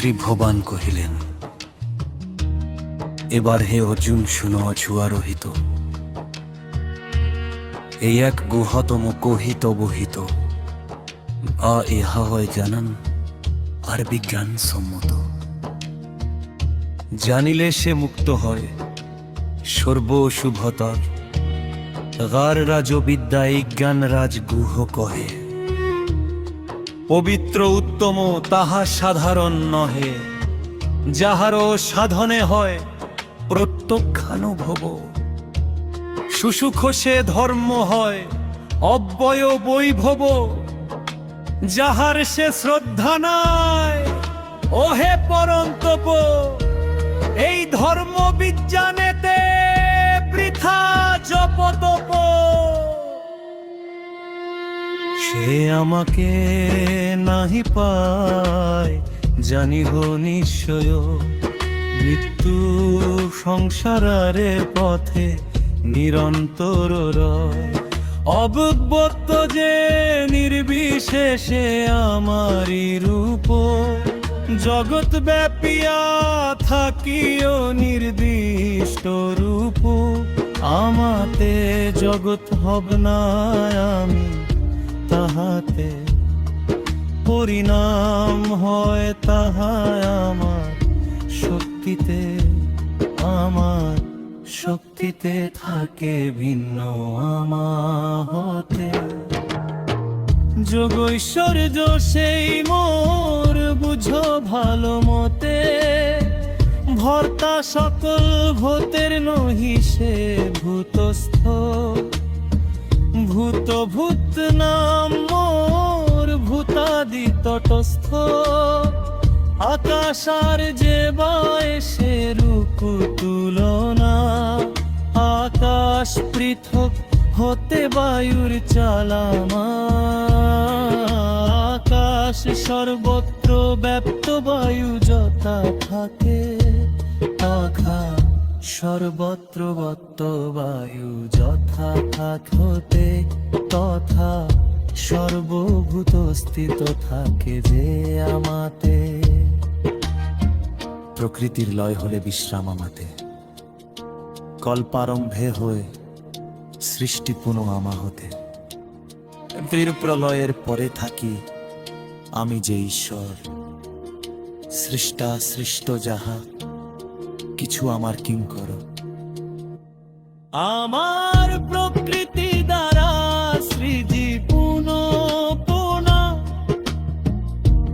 শ্রী ভবান কহিলেন, এবার হে অর্জুন শুনো অছুয়ারোহিত, এই এক গুহতম কহিত বহিত, ইহা হয় জানান আর বিজ্ঞান সম্মত। জানিলে সে মুক্ত হয় সর্ব শুভতর, গার রাজবিদ্যা জ্ঞান রাজ গুহ কহে। পবিত্র উত্তম তাহা সাধারণ নহে, যাহারও সাধনে হয় প্রত্যক্ষানুভব। সুসুখ সে ধর্ম হয় অব্যয় বৈভব, যাহার সে শ্রদ্ধা নাই ওহে পরন্তপ। এই ধর্ম বিজ্ঞানেতে বৃথা জপতপ। সে আমাকে নাহি পায় জানিহ নিশ্চয়, মৃত্যু সংসারের পথে নিরন্তর রয়। অব্যক্ত যে নির্বিশেষে আমারি রূপ, জগৎ ব্যাপিয়া থাকিও নির্দিষ্ট রূপ। আমাতে জগৎ হব না আমি, তাহাতে পরিণাম হয় তাহা আমার শক্তিতে। আমার শক্তিতে থাকে ভিন্ন আমার হতে। যোগ ঐশ্বর্য সেই মোর বুঝো ভালো মতে, ভর্তা সকল ভূতের নহি সে ভূতস্থ। ভূত ভূত নাম মোর ভূতাদি তটস্থ, আকাশার যে বায় সে রূপ তুলনা। আকাশ পৃথক হতে বায়ুর চালানা, আকাশ সর্বত্র ব্যাপ্ত বায়ু যথা থাকে, তথা সর্বত্র বত্ত বায়ু যথা থাকতে, তথা সর্বভূত স্থিত থাকে যে আমাতে। প্রকৃতির লয় হলে বিশ্রাম আমাতে, কল্পারম্ভে হয়ে সৃষ্টি পুনঃ আমা হতে। বীর প্রলয়ের পরে থাকি আমি যে ঈশ্বর, সৃষ্টা সৃষ্ট যাহা কিছু আমার কিঙ্কর। আমার প্রকৃতি দ্বারা সৃজি পুনঃ,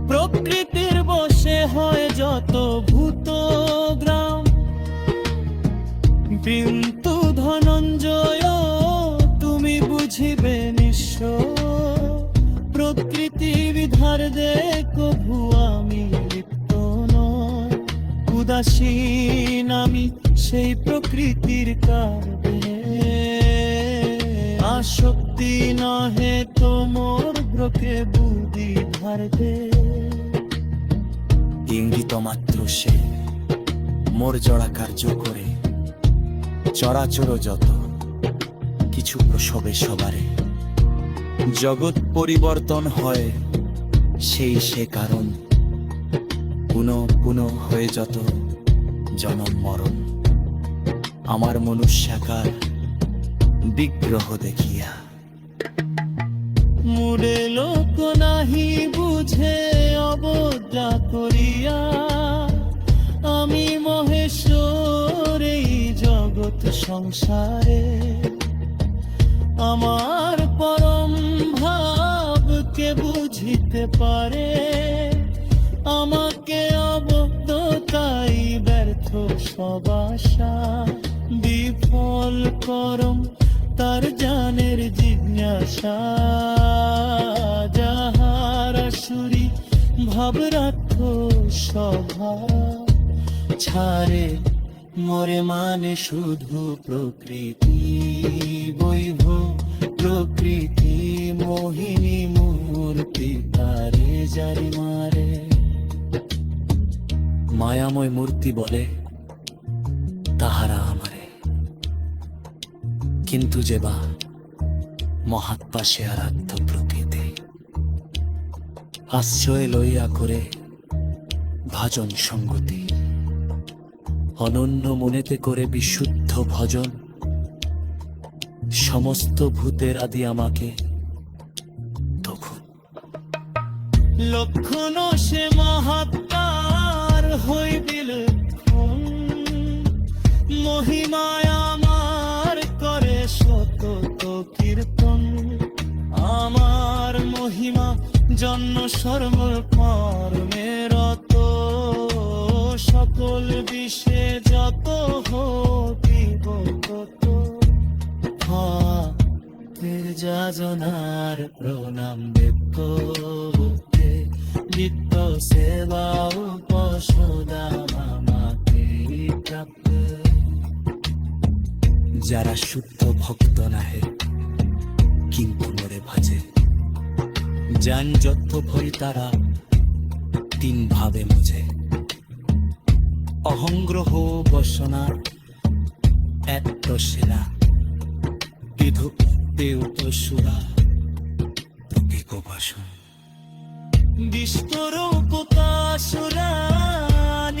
প্রকৃতির বশে হয় যত ভূত গ্রাম। কিন্তু ধনঞ্জয় তুমি বুঝিবে নিঃস্ব, প্রকৃতি বিধার কভু আমি লিপ্ত নয়। উদাসীন আমি সেই প্রকৃতির কারণে, আসক্তি নহে তোমর ব্রকে বুদ্ধি ধার দে। ইঙ্গিত মাত্র সে মোর জড়া কার্য করে, চরাচর যত কিছু প্রসবে সবারে। জগৎ পরিবর্তন হয় সেই সে কারণ, পুনঃ পুনঃ হয়ে যত জনম মরণ। আমার মনুষ্যাকার বিগ্রহ দেখিয়া মুড়ে লোক নাহি বুঝে অবজ্ঞা করিয়া। আমি মহেশ্বর এই জগৎ সংসারে, আমার পরম ভাবকে বুঝিতে পারে। আমাকে অবদ্ধতাই ব্যর্থ সব আশা, বিফল করম তার জানের জিজ্ঞাসা। যাহার আসুরি ভাব রাখ সভা, ছাড়ে মরে মানে শুধু প্রকৃতি বৈভব। প্রকৃতি মোহিনী মূর্তি তারে জারি মারে। মায়াময় মূর্তি বলে তাহারা আমারে, কিন্তু যে বা মহাত্মা সে আরাধ্য প্রকৃতি। আশ্রয় লইয়া করে ভাজন সঙ্গতি অনন্য মনেতে করে বিশুদ্ধ ভজন সমস্ত ভূতের আদি আমাকে তখন লক্ষণ সে মহাত্মার হইবিল মহিমায় আমার করে সতত কীর্তন আমার মহিমা জন্য সর্ব কর্মেরত সকল বিষে যত হইব তত হাতের যাজনার প্রণাম দেব নিত্য সেবা উপসদা আমাকে প্রাপ্ত যারা শুদ্ধ ভক্ত নাহে কিন্তু মরে ভাজে যান যত ভই তারা তিন ভাবে মুঝে অহংগ্রহ বসনা এত সেনা বিধুক দেউত সুরা প্রতীক বাসন বিস্তরূপতাসুরা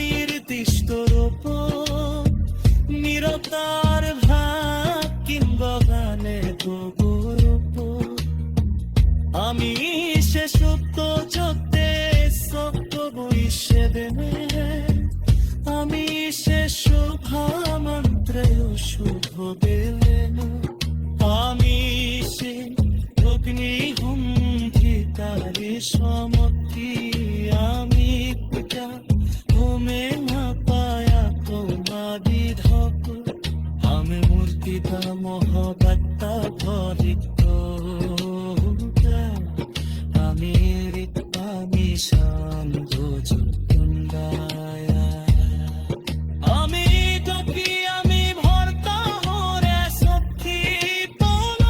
নির্দিষ্ট রূপ নিরতার ভাব কিংবা গানে তবুরূপ আমি সে সত্য যতে সত্য বৈশে দেনে আমি সে শোভা মন্ত্রে শুভ বেলেন আমি সে অগ্নি হুঙ্কিকারী সমতি আমি পিতা হোমে না পায়া তোমাদি ধক আমি মূর্তিতা মহবাত্তা ভরিত আমি রিপামি সান্দ চুন্দায়া আমি টপি আমি ভর্তা হরে সখী বল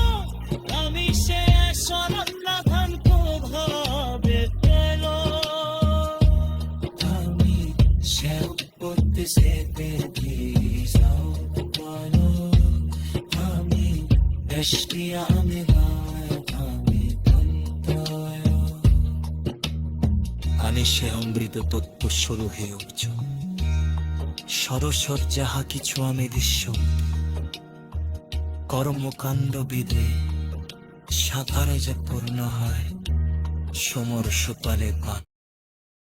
আমি সে সরলাধান ভাবে পেল আমি সে করতে সে পেদি যাও বলো আমি বেশি আমি আমি সে অমৃত তত্ত্ব স্বরূপ হয়ে উঠছ সরস্বর যাহা কিছু আমি দৃশ্য কর্মকাণ্ড বিদে সাকারে যে পূর্ণ হয় সমর সুপালে পান